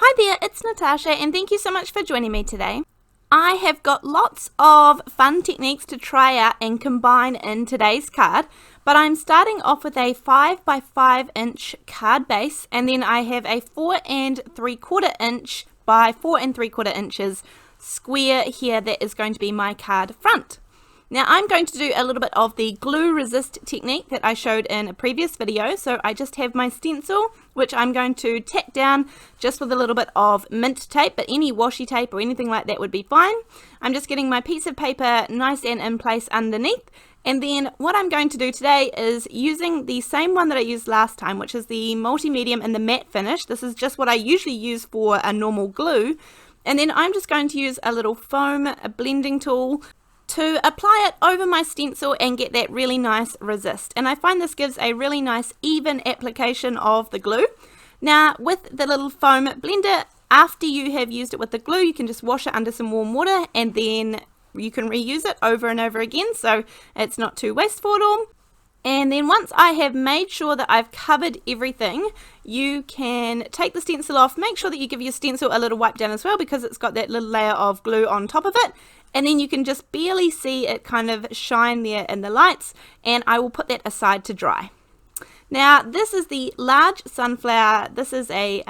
Hi there, it's Natasha and thank you so much for joining me today. I have got lots of fun techniques to try out and combine in today's card, but I'm starting off with a 5 by 5 inch card base, and then I have a 4 3/4 inch by 4 3/4 inches square here that is going to be my card front. Now I'm going to do a little bit of the glue resist technique that I showed in a previous video. So I just have my stencil, which I'm going to tack down just with a little bit of mint tape, but any washi tape or anything like that would be fine. I'm just getting my piece of paper nice and in place underneath. And then what I'm going to do today is using the same one that I used last time, which is the multi-medium and the matte finish. This is just what I usually use for a normal glue. And then I'm just going to use a little foam blending tool to apply it over my stencil and get that really nice resist. And I find this gives a really nice even application of the glue. Now with the little foam blender, after you have used it with the glue, you can just wash it under some warm water and then you can reuse it over and over again, so it's not too wasteful at all. And then once I have made sure that I've covered everything, you can take the stencil off. Make sure that you give your stencil a little wipe down as well, because it's got that little layer of glue on top of it. And then you can just barely see it kind of shine there in the lights, and I will put that aside to dry. Now this is the large sunflower. This is a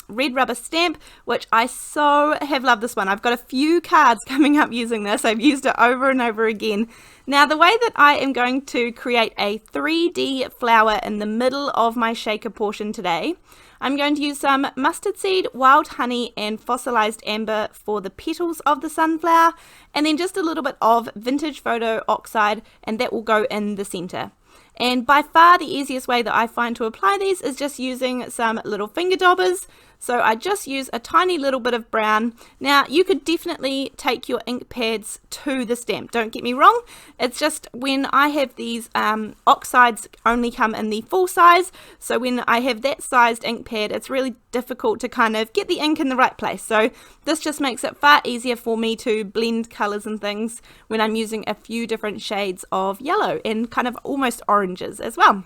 red rubber stamp, which I so have loved this one. I've got a few cards coming up using this. I've used it over and over again. Now the way that I am going to create a 3D flower in the middle of my shaker portion today, I'm going to use some mustard seed, wild honey and fossilized amber for the petals of the sunflower, and then just a little bit of vintage photo oxide, and that will go in the center. And by far the easiest way that I find to apply these is just using some little finger daubers. So I just use a tiny little bit of brown. Now you could definitely take your ink pads to the stamp, don't get me wrong. It's just when I have these oxides only come in the full size, so when I have that sized ink pad, it's really difficult to kind of get the ink in the right place. So this just makes it far easier for me to blend colors and things when I'm using a few different shades of yellow and kind of almost oranges as well.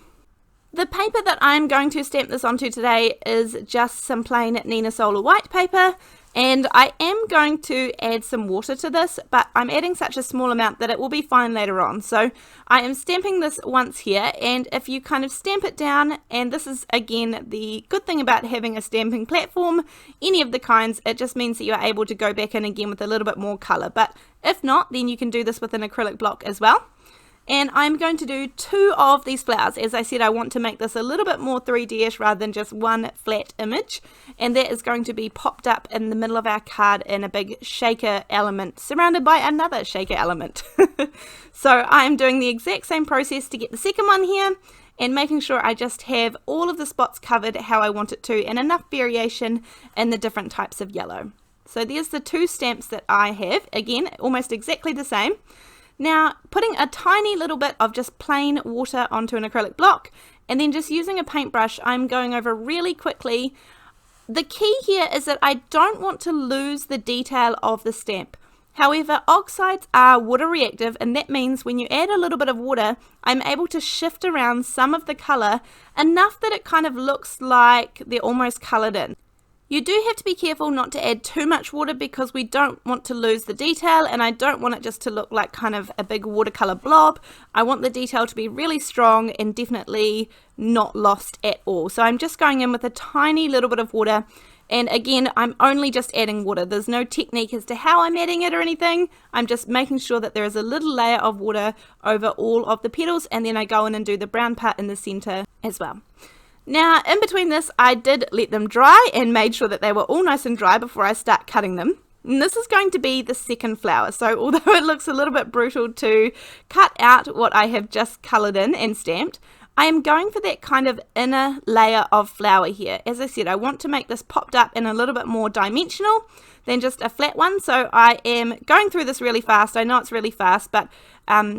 The paper that I'm going to stamp this onto today is just some plain Nina Solar white paper, and I am going to add some water to this, but I'm adding such a small amount that it will be fine later on. So I am stamping this once here, and if you kind of stamp it down, and this is again the good thing about having a stamping platform, any of the kinds, it just means that you're able to go back in again with a little bit more color. But if not, then you can do this with an acrylic block as well. And I'm going to do 2 of these flowers. As I said, I want to make this a little bit more 3D-ish rather than just one flat image. And that is going to be popped up in the middle of our card in a big shaker element, surrounded by another shaker element. So I'm doing the exact same process to get the second one here, and making sure I just have all of the spots covered how I want it to, and enough variation in the different types of yellow. So there's the 2 stamps that I have. Again, almost exactly the same. Now, putting a tiny little bit of just plain water onto an acrylic block, and then just using a paintbrush, I'm going over really quickly. The key here is that I don't want to lose the detail of the stamp. However, oxides are water reactive, and that means when you add a little bit of water, I'm able to shift around some of the color enough that it kind of looks like they're almost colored in. You do have to be careful not to add too much water, because we don't want to lose the detail, and I don't want it just to look like kind of a big watercolor blob. I want the detail to be really strong and definitely not lost at all. So I'm just going in with a tiny little bit of water, and again, I'm only just adding water. There's no technique as to how I'm adding it or anything. I'm just making sure that there is a little layer of water over all of the petals, and then I go in and do the brown part in the center as well. Now, in between this, I did let them dry and made sure that they were all nice and dry before I start cutting them. And this is going to be the second flower. So although it looks a little bit brutal to cut out what I have just colored in and stamped, I am going for that kind of inner layer of flower here. As I said, I want to make this popped up and a little bit more dimensional than just a flat one. So I am going through this really fast. I know it's really fast, but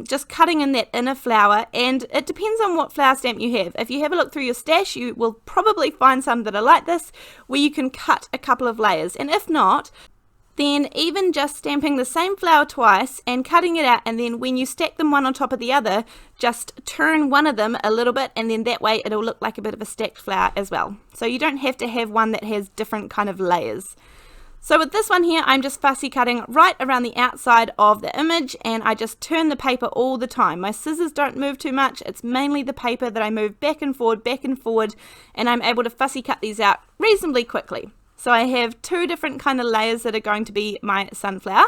just cutting in that inner flower, and it depends on what flower stamp you have. If you have a look through your stash, you will probably find some that are like this, where you can cut a couple of layers. And if not, then even just stamping the same flower twice and cutting it out, and then when you stack them one on top of the other, just turn one of them a little bit, and then that way it'll look like a bit of a stacked flower as well. So you don't have to have one that has different kind of layers. So with this one here, I'm just fussy cutting right around the outside of the image, and I just turn the paper all the time. My scissors don't move too much. It's mainly the paper that I move back and forward, and I'm able to fussy cut these out reasonably quickly. So I have two different kind of layers that are going to be my sunflower.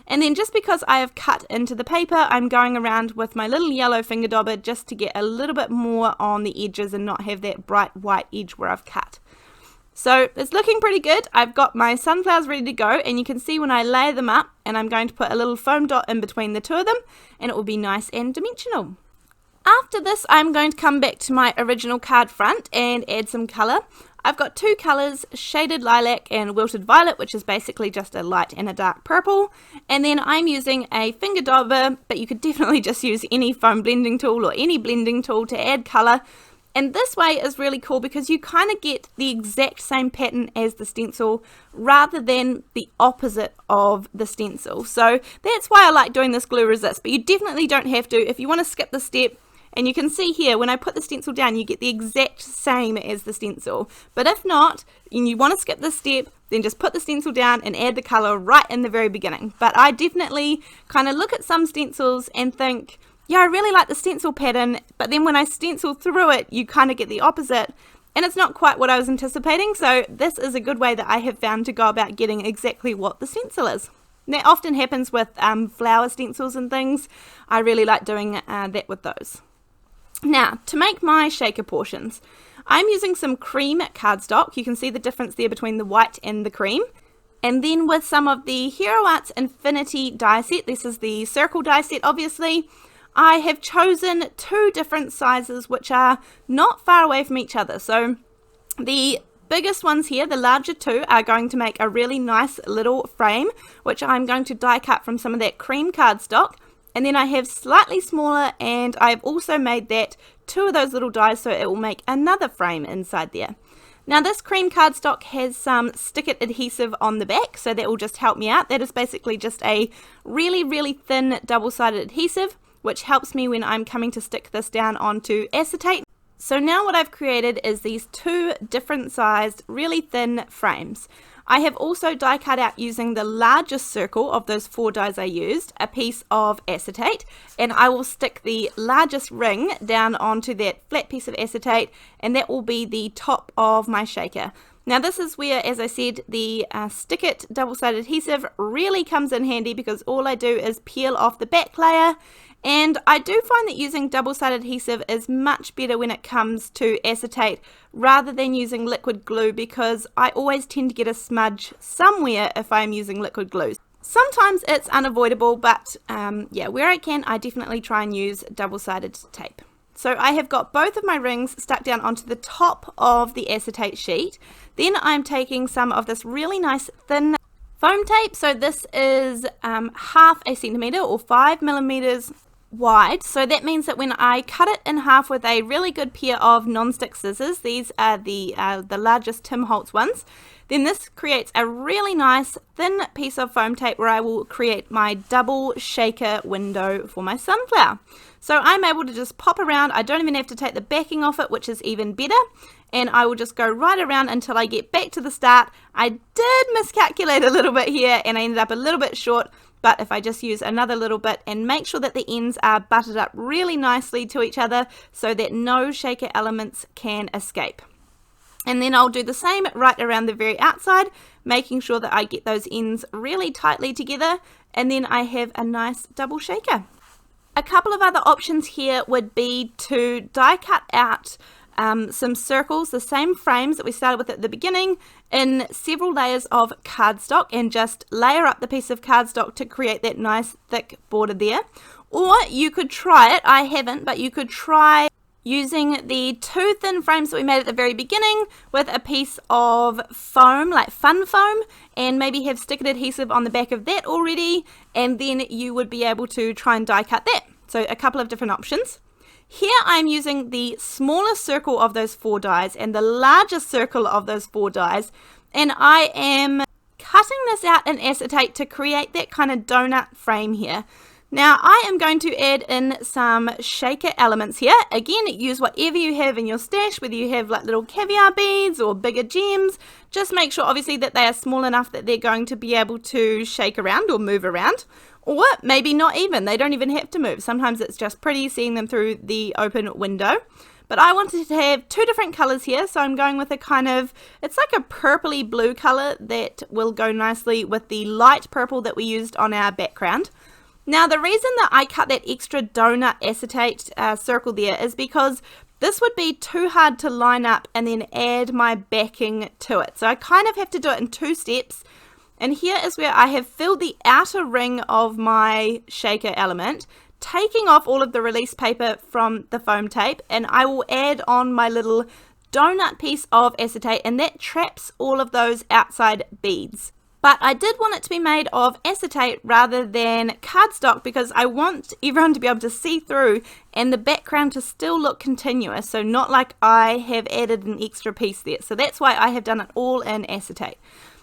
And then just because I have cut into the paper, I'm going around with my little yellow finger dauber just to get a little bit more on the edges and not have that bright white edge where I've cut. So it's looking pretty good. I've got my sunflowers ready to go, and you can see when I layer them up, and I'm going to put a little foam dot in between the two of them, and it will be nice and dimensional. After this, I'm going to come back to my original card front and add some colour. I've got two colours, Shaded Lilac and Wilted Violet, which is basically just a light and a dark purple. And then I'm using a finger dauber, but you could definitely just use any foam blending tool or any blending tool to add colour. And this way is really cool because you kind of get the exact same pattern as the stencil rather than the opposite of the stencil. So that's why I like doing this glue resist, but you definitely don't have to. If you want to skip the step, and you can see here, when I put the stencil down, you get the exact same as the stencil. But if not, and you want to skip this step, then just put the stencil down and add the colour right in the very beginning. But I definitely kind of look at some stencils and think, yeah, I really like the stencil pattern, but then when I stencil through it, you kind of get the opposite, and it's not quite what I was anticipating. So this is a good way that I have found to go about getting exactly what the stencil is. And that often happens with flower stencils and things. I really like doing that with those. Now, to make my shaker portions, I'm using some cream cardstock. You can see the difference there between the white and the cream. And then with some of the Hero Arts Infinity die set, this is the circle die set obviously, I have chosen two different sizes which are not far away from each other. So the biggest ones here, the larger two, are going to make a really nice little frame, which I'm going to die cut from some of that cream cardstock. And then I have slightly smaller, and I've also made that two of those little dies so it will make another frame inside there. Now this cream cardstock has some stick-it adhesive on the back, so that will just help me out. That is basically just a really thin double-sided adhesive, which helps me when I'm coming to stick this down onto acetate. So now what I've created is these two different sized, really thin frames. I have also die cut out using the largest circle of those 4 dies I used, a piece of acetate, and I will stick the largest ring down onto that flat piece of acetate, and that will be the top of my shaker. Now this is where, as I said, the stick-it double-sided adhesive really comes in handy because all I do is peel off the back layer. And I do find that using double-sided adhesive is much better when it comes to acetate rather than using liquid glue, because I always tend to get a smudge somewhere if I'm using liquid glue. Sometimes it's unavoidable, but yeah, where I can, I definitely try and use double-sided tape. So I have got both of my rings stuck down onto the top of the acetate sheet. Then I'm taking some of this really nice thin foam tape. So this is half a centimetre or 5 millimeters wide, so that means that when I cut it in half with a really good pair of non-stick scissors, these are the largest Tim Holtz ones, then this creates a really nice thin piece of foam tape where I will create my double shaker window for my sunflower. So I'm able to just pop around. I don't even have to take the backing off it, which is even better, and I will just go right around until I get back to the start. I did miscalculate a little bit here and I ended up a little bit short, but if I just use another little bit and make sure that the ends are buttered up really nicely to each other so that no shaker elements can escape. And then I'll do the same right around the very outside, making sure that I get those ends really tightly together, and then I have a nice double shaker. A couple of other options here would be to die cut out some circles, the same frames that we started with at the beginning, in several layers of cardstock, and just layer up the piece of cardstock to create that nice thick border there. Or you could try it, I haven't, but you could try using the 2 thin frames that we made at the very beginning with a piece of foam, like fun foam, and maybe have stick-it adhesive on the back of that already, and then you would be able to try and die cut that. So a couple of different options. Here I'm using the smallest circle of those 4 dies and the largest circle of those 4 dies, and I am cutting this out in acetate to create that kind of donut frame here. Now I am going to add in some shaker elements here. Again, use whatever you have in your stash, whether you have like little caviar beads or bigger gems. Just make sure obviously that they are small enough that they're going to be able to shake around or move around. Or maybe not even, they don't even have to move. Sometimes it's just pretty seeing them through the open window. But I wanted to have two different colors here, so I'm going with a kind of, it's like a purpley blue color that will go nicely with the light purple that we used on our background. Now the reason that I cut that extra donut acetate circle there is because this would be too hard to line up and then add my backing to it. So I kind of have to do it in two steps. And here is where I have filled the outer ring of my shaker element, taking off all of the release paper from the foam tape, and I will add on my little donut piece of acetate, and that traps all of those outside beads. But I did want it to be made of acetate rather than cardstock because I want everyone to be able to see through and the background to still look continuous, so not like I have added an extra piece there. So that's why I have done it all in acetate.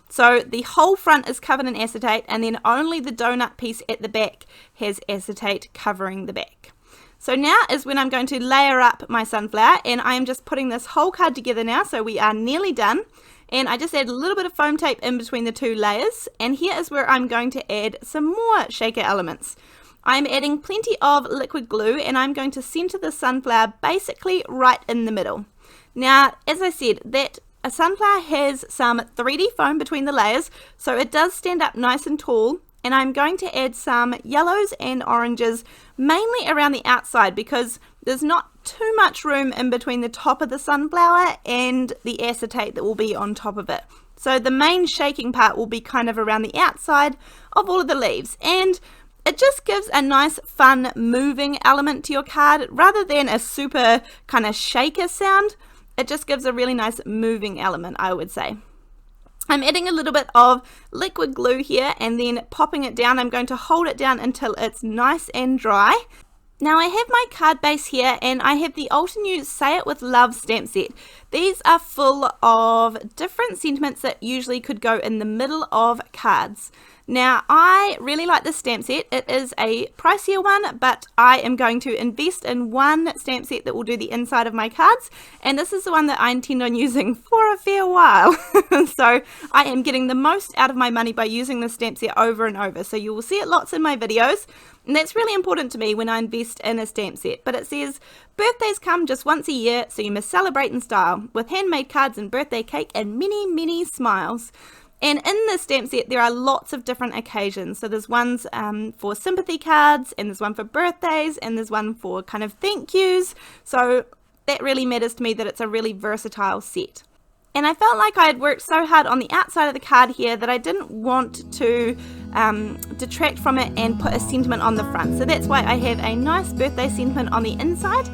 So the whole front is covered in acetate, and then only the donut piece at the back has acetate covering the back. So now is when I'm going to layer up my sunflower, and I am just putting this whole card together now, so we are nearly done. And I just add a little bit of foam tape in between the two layers, and here is where I'm going to add some more shaker elements. I'm adding plenty of liquid glue, and I'm going to center the sunflower basically right in the middle. Now, as I said, that a sunflower has some 3D foam between the layers, so it does stand up nice and tall, and I'm going to add some yellows and oranges mainly around the outside because there's not too much room in between the top of the sunflower and the acetate that will be on top of it. So the main shaking part will be kind of around the outside of all of the leaves, and it just gives a nice fun moving element to your card rather than a super kind of shaker sound. It just gives a really nice moving element, I would say. I'm adding a little bit of liquid glue here and then popping it down. I'm going to hold it down until it's nice and dry. Now I have my card base here, and I have the Altenew Say It With Love stamp set. These are full of different sentiments that usually could go in the middle of cards. Now I really like this stamp set. It is a pricier one, but I am going to invest in one stamp set that will do the inside of my cards, and this is the one that I intend on using for a fair while. So I am getting the most out of my money by using this stamp set over and over. So you will see it lots in my videos, and that's really important to me when I invest in a stamp set. But it says, birthdays come just once a year, so you must celebrate in style with handmade cards and birthday cake and many, many smiles. And in this stamp set there are lots of different occasions. So there's ones for sympathy cards, and there's one for birthdays, and there's one for kind of thank yous. So that really matters to me, that it's a really versatile set. And I felt like I had worked so hard on the outside of the card here that I didn't want to detract from it and put a sentiment on the front. So that's why I have a nice birthday sentiment on the inside.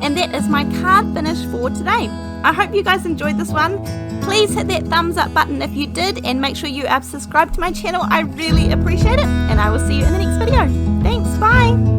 And that is my card finish for today. I hope you guys enjoyed this one. Please hit that thumbs up button if you did, and make sure you are subscribed to my channel. I really appreciate it, and I will see you in the next video. Thanks, bye!